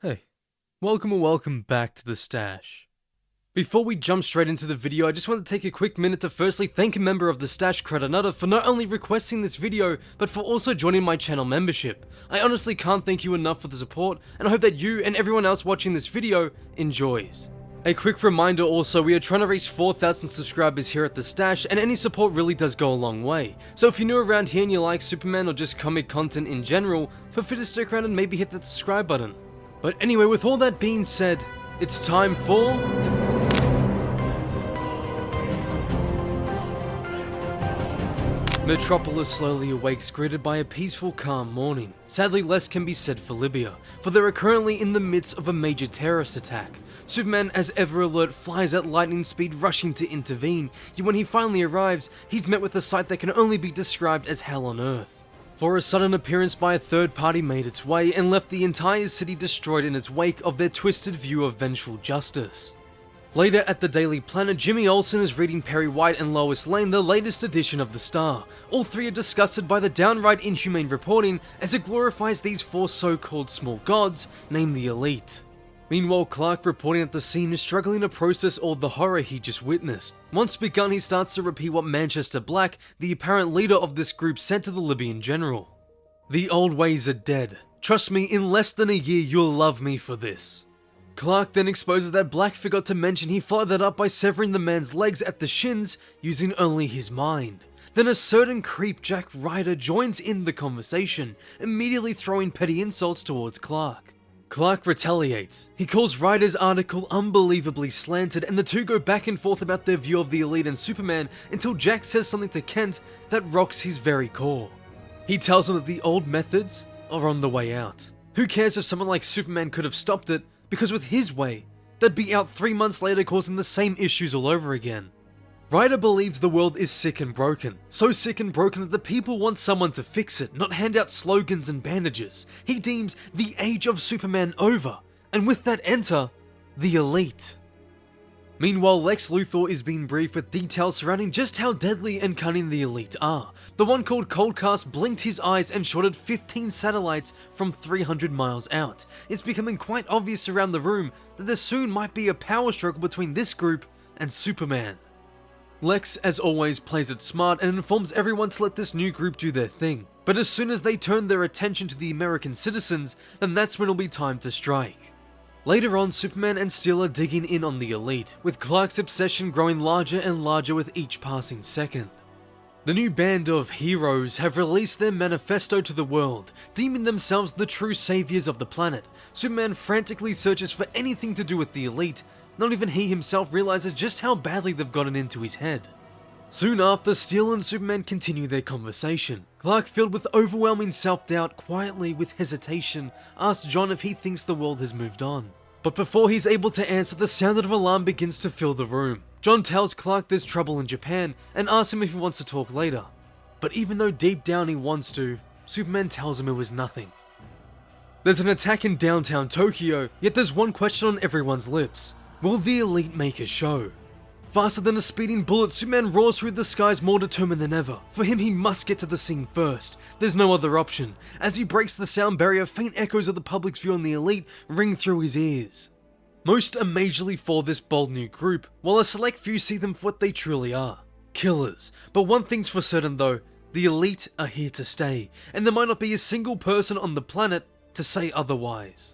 Hey, welcome back to the Stash. Before we jump straight into the video, I just want to take a quick minute to firstly thank a member of the Stash Nutter for not only requesting this video, but for also joining my channel membership. I honestly can't thank you enough for the support, and I hope that you and everyone else watching this video enjoys. A quick reminder also, we are trying to reach 4,000 subscribers here at the Stash, and any support really does go a long way. So if you're new around here and you like Superman or just comic content in general, feel free to stick around and maybe hit that subscribe button. But anyway, with all that being said, it's time for... Metropolis slowly awakes, greeted by a peaceful, calm morning. Sadly, less can be said for Libya, for they are currently in the midst of a major terrorist attack. Superman, as ever alert, flies at lightning speed, rushing to intervene, yet when he finally arrives, he's met with a sight that can only be described as hell on earth. For a sudden appearance by a third party made its way and left the entire city destroyed in its wake of their twisted view of vengeful justice. Later at the Daily Planet, Jimmy Olsen is reading Perry White and Lois Lane, the latest edition of The Star. All three are disgusted by the downright inhumane reporting as it glorifies these four so-called small gods, named the Elite. Meanwhile, Clark, reporting at the scene, is struggling to process all the horror he just witnessed. Once begun, he starts to repeat what Manchester Black, the apparent leader of this group, said to the Libyan general. "The old ways are dead. Trust me, in less than a year you'll love me for this." Clark then exposes that Black forgot to mention he followed that up by severing the man's legs at the shins using only his mind. Then a certain creep, Jack Ryder, joins in the conversation, immediately throwing petty insults towards Clark. Clark retaliates. He calls Ryder's article unbelievably slanted, and the two go back and forth about their view of the Elite and Superman until Jack says something to Kent that rocks his very core. He tells him that the old methods are on the way out. Who cares if someone like Superman could have stopped it, because with his way, they'd be out 3 months later causing the same issues all over again. Ryder believes the world is sick and broken. So sick and broken that the people want someone to fix it, not hand out slogans and bandages. He deems the age of Superman over, and with that enter the Elite. Meanwhile, Lex Luthor is being briefed with details surrounding just how deadly and cunning the Elite are. The one called Coldcast blinked his eyes and shot at 15 satellites from 300 miles out. It's becoming quite obvious around the room that there soon might be a power struggle between this group and Superman. Lex, as always, plays it smart and informs everyone to let this new group do their thing. But as soon as they turn their attention to the American citizens, then that's when it'll be time to strike. Later on, Superman and Steel are digging in on the Elite, with Clark's obsession growing larger and larger with each passing second. The new band of heroes have released their manifesto to the world, deeming themselves the true saviors of the planet. Superman frantically searches for anything to do with the Elite. Not even he himself realizes just how badly they've gotten into his head. Soon after, Steel and Superman continue their conversation. Clark, filled with overwhelming self-doubt, quietly, with hesitation, asks John if he thinks the world has moved on. But before he's able to answer, the sound of an alarm begins to fill the room. John tells Clark there's trouble in Japan and asks him if he wants to talk later. But even though deep down he wants to, Superman tells him it was nothing. There's an attack in downtown Tokyo, yet there's one question on everyone's lips. Will the Elite make a show? Faster than a speeding bullet, Superman roars through the skies more determined than ever. For him, he must get to the scene first. There's no other option. As he breaks the sound barrier, faint echoes of the public's view on the Elite ring through his ears. Most are majorly for this bold new group, while a select few see them for what they truly are. Killers. But one thing's for certain though, the Elite are here to stay, and there might not be a single person on the planet to say otherwise.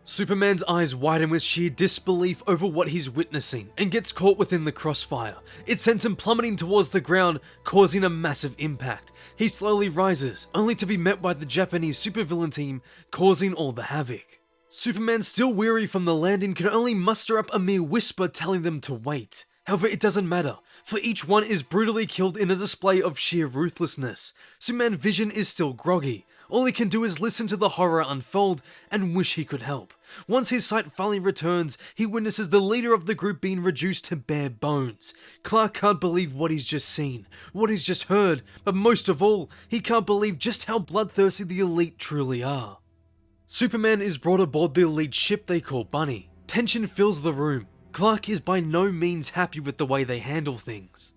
Superman's eyes widen with sheer disbelief over what he's witnessing and gets caught within the crossfire. It sends him plummeting towards the ground, causing a massive impact. He slowly rises, only to be met by the Japanese supervillain team, causing all the havoc. Superman, still weary from the landing, can only muster up a mere whisper telling them to wait. However, it doesn't matter, for each one is brutally killed in a display of sheer ruthlessness. Superman's vision is still groggy. All he can do is listen to the horror unfold and wish he could help. Once his sight finally returns, he witnesses the leader of the group being reduced to bare bones. Clark can't believe what he's just seen, what he's just heard, but most of all, he can't believe just how bloodthirsty the Elite truly are. Superman is brought aboard the Elite ship they call Bunny. Tension fills the room. Clark is by no means happy with the way they handle things.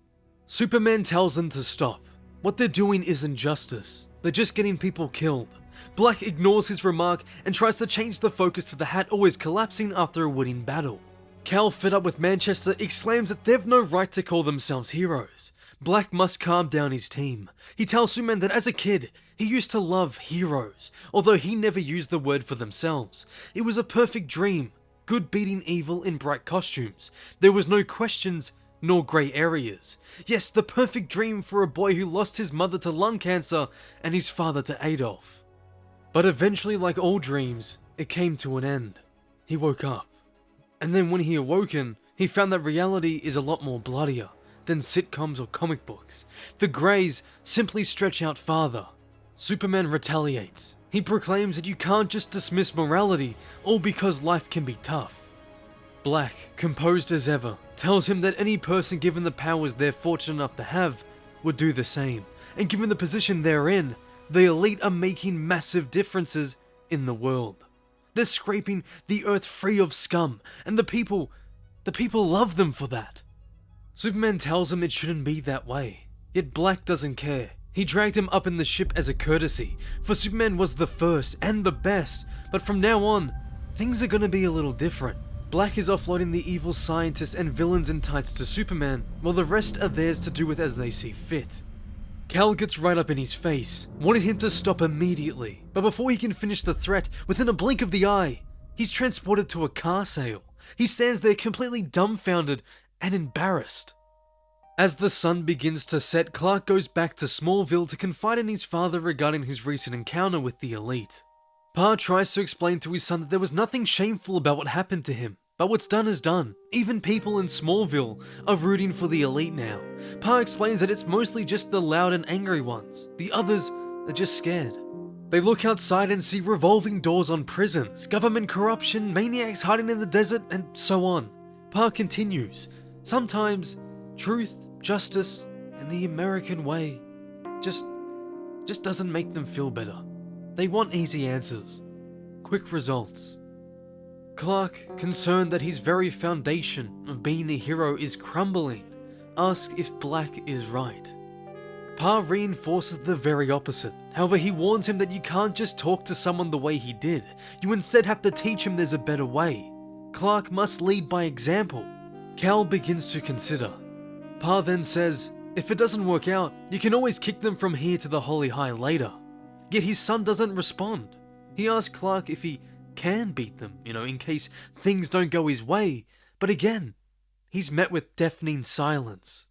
Superman tells them to stop. What they're doing isn't justice. They're just getting people killed. Black ignores his remark and tries to change the focus to the hat always collapsing after a winning battle. Cal, fed up with Manchester, exclaims that they've no right to call themselves heroes. Black must calm down his team. He tells Superman that as a kid, he used to love heroes, although he never used the word for themselves. It was a perfect dream, good beating evil in bright costumes. There was no questions, nor grey areas. Yes, the perfect dream for a boy who lost his mother to lung cancer and his father to Adolf. But eventually, like all dreams, it came to an end. He woke up. And then when he awoken, he found that reality is a lot more bloodier than sitcoms or comic books. The greys simply stretch out farther. Superman retaliates. He proclaims that you can't just dismiss morality, all because life can be tough. Black, composed as ever, tells him that any person given the powers they're fortunate enough to have would do the same, and given the position they're in, the elite are making massive differences in the world. They're scraping the earth free of scum, and the people love them for that. Superman tells him it shouldn't be that way, yet Black doesn't care. He dragged him up in the ship as a courtesy, for Superman was the first and the best, but from now on, things are gonna be a little different. Black is offloading the evil scientists and villains in tights to Superman, while the rest are theirs to do with as they see fit. Cal gets right up in his face, wanting him to stop immediately, but before he can finish the threat, within a blink of the eye, he's transported to a car sale. He stands there completely dumbfounded and embarrassed. As the sun begins to set, Clark goes back to Smallville to confide in his father regarding his recent encounter with the elite. Pa tries to explain to his son that there was nothing shameful about what happened to him, but what's done is done. Even people in Smallville are rooting for the elite now. Pa explains that it's mostly just the loud and angry ones. The others are just scared. They look outside and see revolving doors on prisons, government corruption, maniacs hiding in the desert, and so on. Pa continues, sometimes truth, justice, and the American way just doesn't make them feel better. They want easy answers, quick results. Clark, concerned that his very foundation of being a hero is crumbling, asks if Black is right. Pa reinforces the very opposite. However, he warns him that you can't just talk to someone the way he did. You instead have to teach him there's a better way. Clark must lead by example. Cal begins to consider. Pa then says, if it doesn't work out, you can always kick them from here to the Holy High later. Yet his son doesn't respond. He asks Clark if he can beat them, in case things don't go his way, but again, he's met with deafening silence.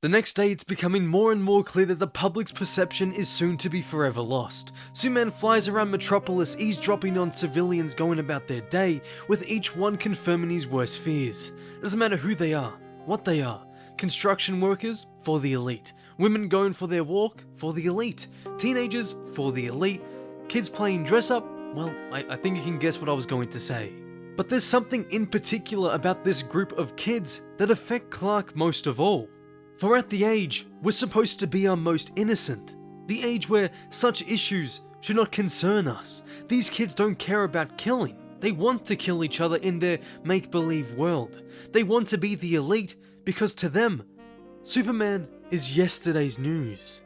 The next day, it's becoming more and more clear that the public's perception is soon to be forever lost. Superman flies around Metropolis, eavesdropping on civilians going about their day, with each one confirming his worst fears. It doesn't matter who they are, what they are. Construction workers, for the elite. Women going for their walk, for the elite. Teenagers, for the elite. Kids playing dress-up, well, I think you can guess what I was going to say. But there's something in particular about this group of kids that affect Clark most of all. For at the age we're supposed to be our most innocent, the age where such issues should not concern us. These kids don't care about killing. They want to kill each other in their make-believe world. They want to be the elite because to them, Superman is yesterday's news.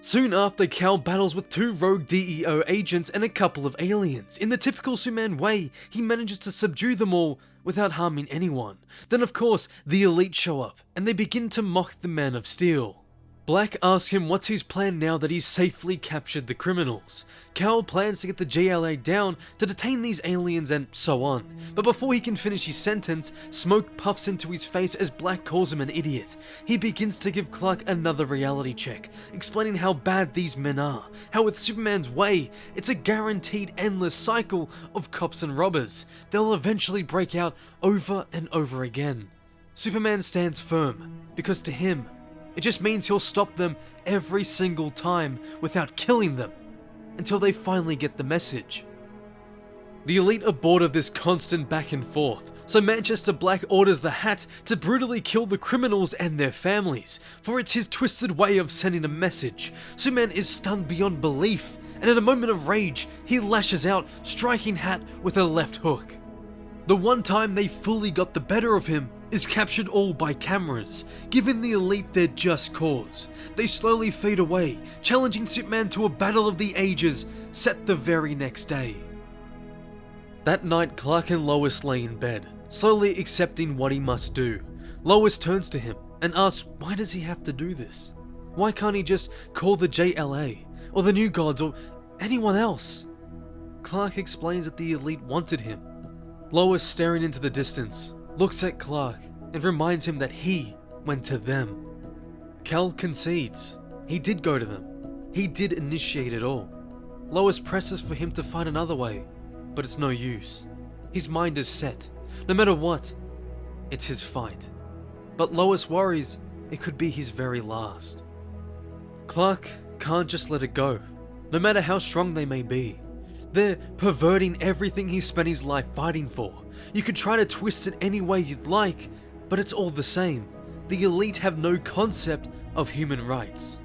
Soon after, Cal battles with 2 rogue DEO agents and a couple of aliens. In the typical Superman way, he manages to subdue them all without harming anyone. Then of course, the elite show up, and they begin to mock the Man of Steel. Black asks him what's his plan now that he's safely captured the criminals. Cal plans to get the JLA down to detain these aliens and so on. But before he can finish his sentence, smoke puffs into his face as Black calls him an idiot. He begins to give Clark another reality check, explaining how bad these men are, how with Superman's way, it's a guaranteed endless cycle of cops and robbers. They'll eventually break out over and over again. Superman stands firm, because to him, it just means he'll stop them every single time without killing them, until they finally get the message. The elite are bored of this constant back and forth, so Manchester Black orders the Hat to brutally kill the criminals and their families, for it's his twisted way of sending a message. Superman is stunned beyond belief, and in a moment of rage, he lashes out, striking Hat with a left hook. The one time they fully got the better of him is captured all by cameras, giving the elite their just cause. They slowly fade away, challenging Superman to a battle of the ages set the very next day. That night, Clark and Lois lay in bed, slowly accepting what he must do. Lois turns to him and asks, why does he have to do this? Why can't he just call the JLA, or the New Gods, or anyone else? Clark explains that the elite wanted him. Lois, staring into the distance, looks at Clark and reminds him that he went to them. Cal concedes. He did go to them. He did initiate it all. Lois presses for him to find another way, but it's no use. His mind is set. No matter what, it's his fight. But Lois worries it could be his very last. Clark can't just let it go, no matter how strong they may be. They're perverting everything he spent his life fighting for. You could try to twist it any way you'd like, but it's all the same. The elite have no concept of human rights.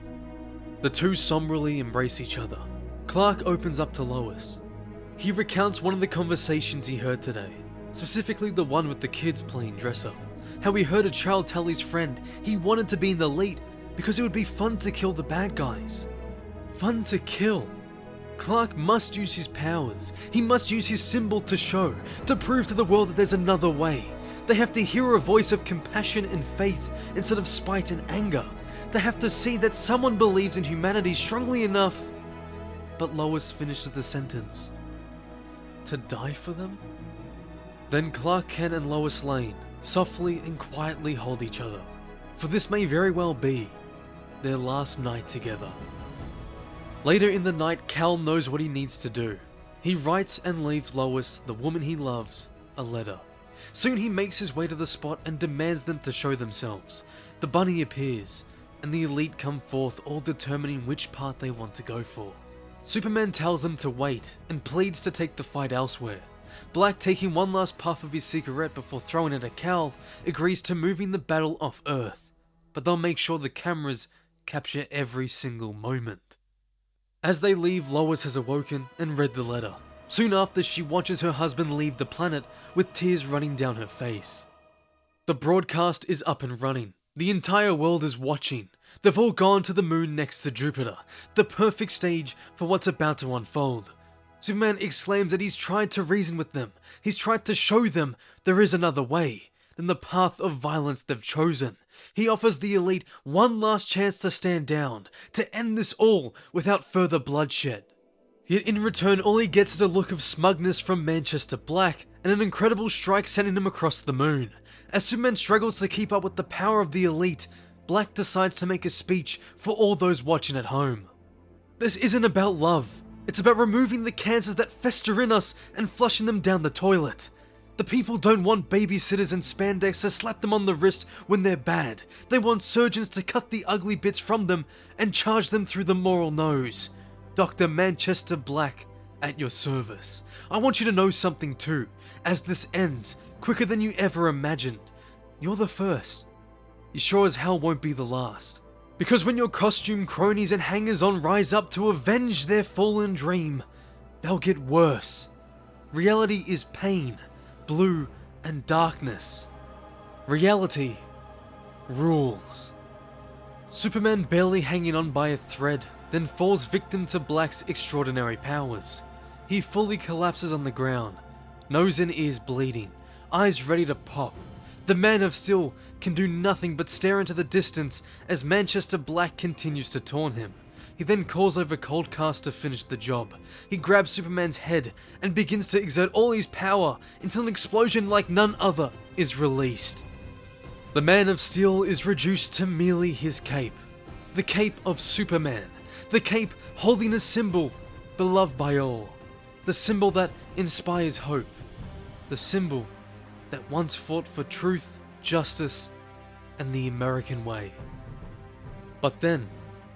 The two somberly embrace each other. Clark opens up to Lois. He recounts one of the conversations he heard today, specifically the one with the kids playing dress up. How he heard a child tell his friend he wanted to be in the elite because it would be fun to kill the bad guys. Fun to kill. Clark must use his powers. He must use his symbol to show, to prove to the world that there's another way. They have to hear a voice of compassion and faith instead of spite and anger. They have to see that someone believes in humanity strongly enough. But Lois finishes the sentence. To die for them? Then Clark Kent and Lois Lane softly and quietly hold each other, for this may very well be their last night together. Later in the night, Cal knows what he needs to do. He writes and leaves Lois, the woman he loves, a letter. Soon he makes his way to the spot and demands them to show themselves. The bunny appears, and the elite come forth, all determining which path they want to go for. Superman tells them to wait and pleads to take the fight elsewhere. Black, taking one last puff of his cigarette before throwing it at Cal, agrees to moving the battle off Earth, but they'll make sure the cameras capture every single moment. As they leave, Lois has awoken and read the letter. Soon after, she watches her husband leave the planet with tears running down her face. The broadcast is up and running. The entire world is watching. They've all gone to the moon next to Jupiter, the perfect stage for what's about to unfold. Superman exclaims that he's tried to reason with them. He's tried to show them there is another way than the path of violence they've chosen. He offers the elite one last chance to stand down, to end this all without further bloodshed. Yet in return, all he gets is a look of smugness from Manchester Black and an incredible strike sending him across the moon. As Superman struggles to keep up with the power of the elite, Black decides to make a speech for all those watching at home. This isn't about love. It's about removing the cancers that fester in us and flushing them down the toilet. The people don't want babysitters and spandex to slap them on the wrist when they're bad. They want surgeons to cut the ugly bits from them and charge them through the moral nose. Dr. Manchester Black, at your service. I want you to know something too. As this ends, quicker than you ever imagined, you're the first. You sure as hell won't be the last. Because when your costume cronies and hangers-on rise up to avenge their fallen dream, they'll get worse. Reality is pain, blue, and darkness. Reality rules. Superman, barely hanging on by a thread, then falls victim to Black's extraordinary powers. He fully collapses on the ground, nose and ears bleeding, eyes ready to pop. The Man of Steel can do nothing but stare into the distance as Manchester Black continues to taunt him. He then calls over Coldcast to finish the job. He grabs Superman's head and begins to exert all his power until an explosion like none other is released. The Man of Steel is reduced to merely his cape. The cape of Superman. The cape holding a symbol beloved by all. The symbol that inspires hope. The symbol that once fought for truth, justice, and the American way. But then,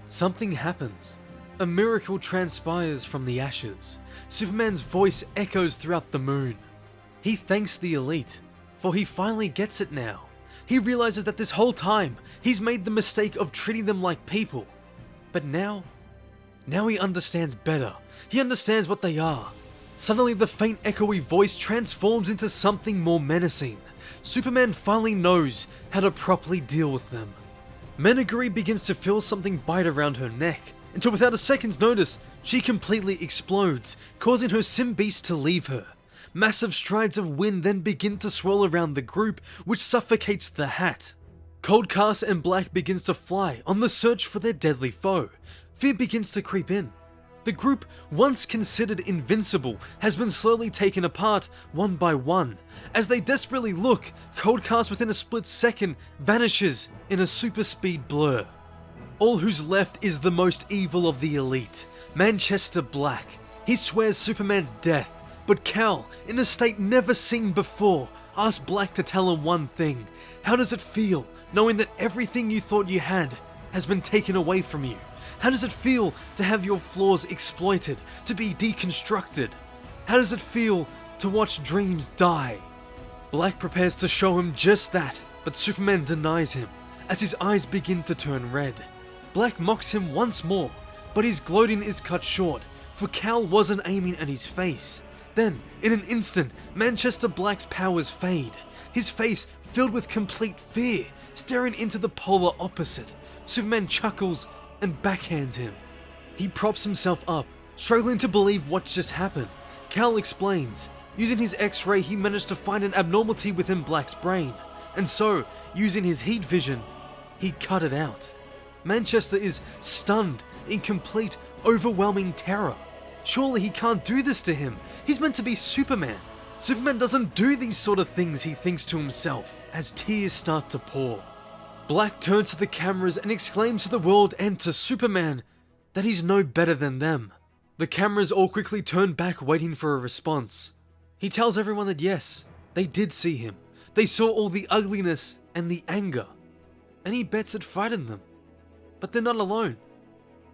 something happens. A miracle transpires from the ashes. Superman's voice echoes throughout the moon. He thanks the elite, for he finally gets it now. He realizes that this whole time, he's made the mistake of treating them like people. But now he understands better. He understands what they are. Suddenly the faint echoey voice transforms into something more menacing. Superman finally knows how to properly deal with them. Menagari begins to feel something bite around her neck, until without a second's notice, she completely explodes, causing her sim beast to leave her. Massive strides of wind then begin to swirl around the group, which suffocates the Hat. Coldcast and Black begins to fly on the search for their deadly foe. Fear begins to creep in. The group, once considered invincible, has been slowly taken apart one by one. As they desperately look, Coldcast within a split second vanishes in a super speed blur. All who's left is the most evil of the elite, Manchester Black. He swears Superman's death, but Cal, in a state never seen before, asks Black to tell him one thing. How does it feel, knowing that everything you thought you had has been taken away from you? How does it feel to have your flaws exploited, to be deconstructed? How does it feel to watch dreams die? Black prepares to show him just that, but Superman denies him, as his eyes begin to turn red. Black mocks him once more, but his gloating is cut short, for Cal wasn't aiming at his face. Then, in an instant, Manchester Black's powers fade, his face filled with complete fear, staring into the polar opposite. Superman chuckles and backhands him. He props himself up, struggling to believe what's just happened. Cal explains, using his X-ray he managed to find an abnormality within Black's brain, and so, using his heat vision, he cut it out. Manchester is stunned in complete, overwhelming terror. Surely he can't do this to him. He's meant to be Superman. Superman doesn't do these sort of things, he thinks to himself, as tears start to pour. Black turns to the cameras and exclaims to the world and to Superman that he's no better than them. The cameras all quickly turn back, waiting for a response. He tells everyone that yes, they did see him. They saw all the ugliness and the anger. And he bets it frightened them. But they're not alone,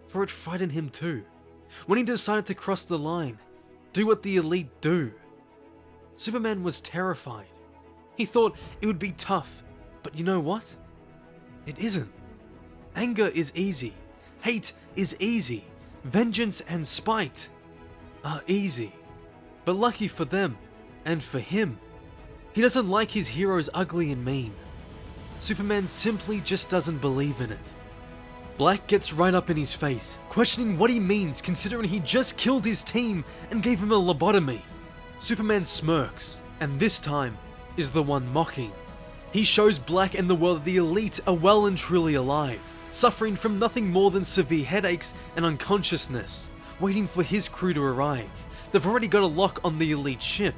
for it frightened him too. When he decided to cross the line, do what the elite do. Superman was terrified. He thought it would be tough, but you know what? It isn't. Anger is easy. Hate is easy. Vengeance and spite are easy. But lucky for them, and for him, he doesn't like his heroes ugly and mean. Superman simply just doesn't believe in it. Black gets right up in his face, questioning what he means considering he just killed his team and gave him a lobotomy. Superman smirks, and this time is the one mocking. He shows Black and the world that the elite are well and truly alive, suffering from nothing more than severe headaches and unconsciousness, waiting for his crew to arrive. They've already got a lock on the elite ship.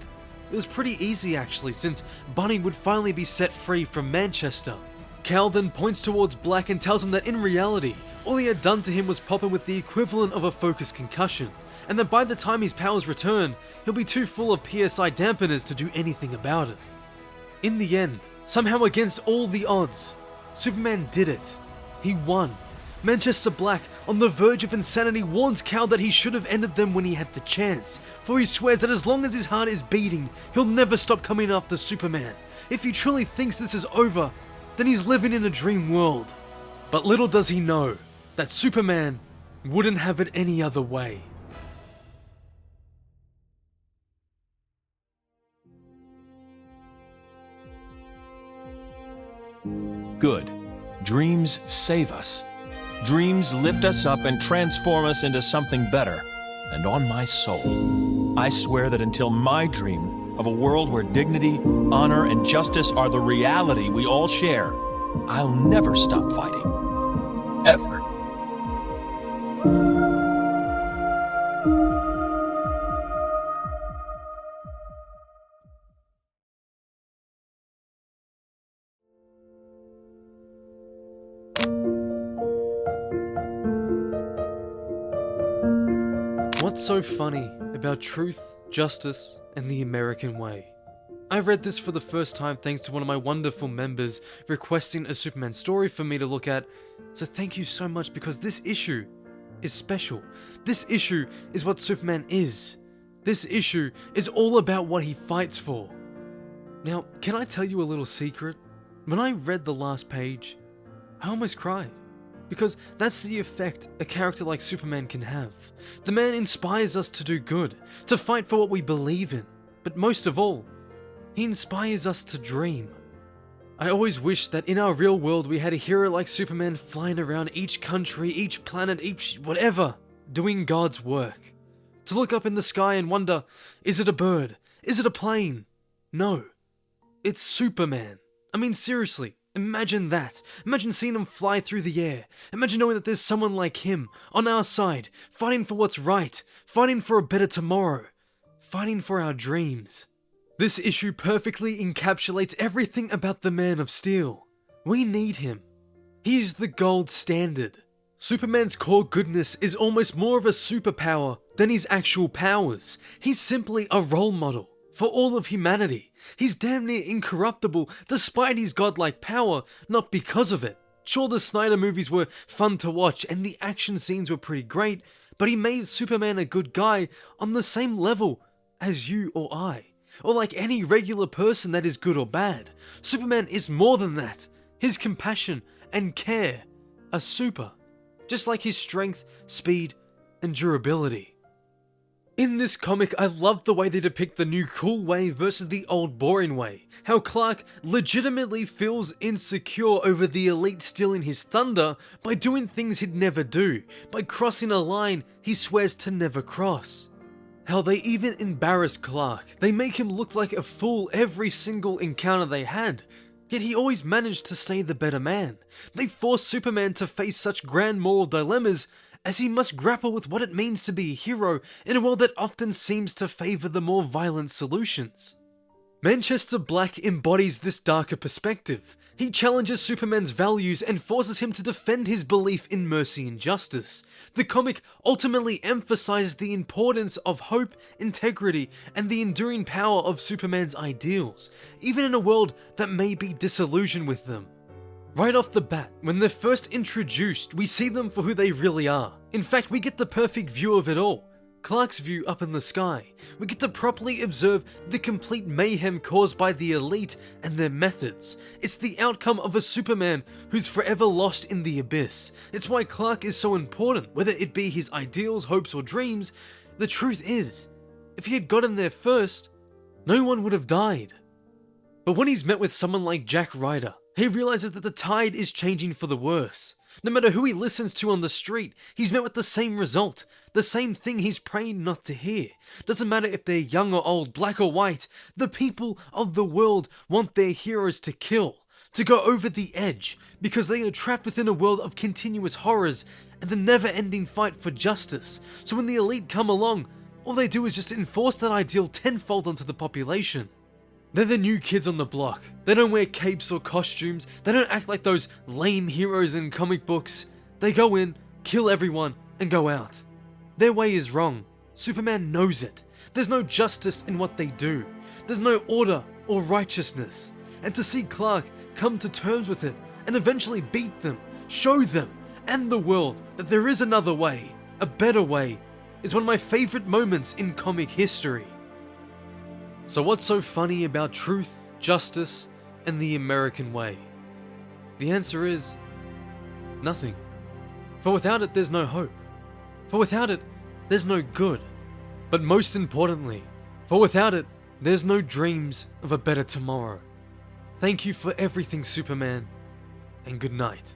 It was pretty easy actually, since Bunny would finally be set free from Manchester. Cal then points towards Black and tells him that in reality, all he had done to him was pop him with the equivalent of a focused concussion, and that by the time his powers return, he'll be too full of PSI dampeners to do anything about it. In the end, somehow against all the odds, Superman did it. He won. Manchester Black, on the verge of insanity, warns Cal that he should have ended them when he had the chance, for he swears that as long as his heart is beating, he'll never stop coming after Superman. If he truly thinks this is over, then he's living in a dream world. But little does he know that Superman wouldn't have it any other way. Good. Dreams save us. Dreams lift us up and transform us into something better. And on my soul, I swear that until my dream of a world where dignity, honor, and justice are the reality we all share, I'll never stop fighting. Ever. What's so funny about truth, justice, and the American way? I read this for the first time thanks to one of my wonderful members requesting a Superman story for me to look at, so thank you so much, because this issue is special. This issue is what Superman is. This issue is all about what he fights for. Now, can I tell you a little secret? When I read the last page, I almost cried. Because that's the effect a character like Superman can have. The man inspires us to do good, to fight for what we believe in, but most of all, he inspires us to dream. I always wish that in our real world we had a hero like Superman flying around each country, each planet, each whatever, doing God's work. To look up in the sky and wonder, is it a bird? Is it a plane? No. It's Superman. I mean, seriously, imagine that. Imagine seeing him fly through the air. Imagine knowing that there's someone like him on our side, fighting for what's right, fighting for a better tomorrow, fighting for our dreams. This issue perfectly encapsulates everything about the Man of Steel. We need him. He's the gold standard. Superman's core goodness is almost more of a superpower than his actual powers. He's simply a role model for all of humanity. He's damn near incorruptible despite his godlike power, not because of it. Sure, the Snyder movies were fun to watch and the action scenes were pretty great, but he made Superman a good guy on the same level as you or I. Or like any regular person that is good or bad. Superman is more than that. His compassion and care are super. Just like his strength, speed, and durability. In this comic, I love the way they depict the new cool way versus the old boring way. How Clark legitimately feels insecure over the elite stealing his thunder by doing things he'd never do, by crossing a line he swears to never cross. How they even embarrass Clark. They make him look like a fool every single encounter they had, yet he always managed to stay the better man. They force Superman to face such grand moral dilemmas as he must grapple with what it means to be a hero in a world that often seems to favor the more violent solutions. Manchester Black embodies this darker perspective. He challenges Superman's values and forces him to defend his belief in mercy and justice. The comic ultimately emphasizes the importance of hope, integrity, and the enduring power of Superman's ideals, even in a world that may be disillusioned with them. Right off the bat, when they're first introduced, we see them for who they really are. In fact, we get the perfect view of it all. Clark's view up in the sky. We get to properly observe the complete mayhem caused by the elite and their methods. It's the outcome of a Superman who's forever lost in the abyss. It's why Clark is so important, whether it be his ideals, hopes, or dreams. The truth is, if he had gotten there first, no one would have died. But when he's met with someone like Jack Ryder, he realizes that the tide is changing for the worse. No matter who he listens to on the street, he's met with the same result, the same thing he's praying not to hear. Doesn't matter if they're young or old, black or white, the people of the world want their heroes to kill, to go over the edge, because they are trapped within a world of continuous horrors and the never-ending fight for justice. So when the elite come along, all they do is just enforce that ideal tenfold onto the population. They're the new kids on the block. They don't wear capes or costumes. They don't act like those lame heroes in comic books. They go in, kill everyone, and go out. Their way is wrong. Superman knows it. There's no justice in what they do. There's no order or righteousness. And to see Clark come to terms with it and eventually beat them, show them and the world that there is another way, a better way, is one of my favorite moments in comic history. So what's so funny about truth, justice, and the American way? The answer is nothing. For without it, there's no hope. For without it, there's no good. But most importantly, for without it, there's no dreams of a better tomorrow. Thank you for everything, Superman, and good night.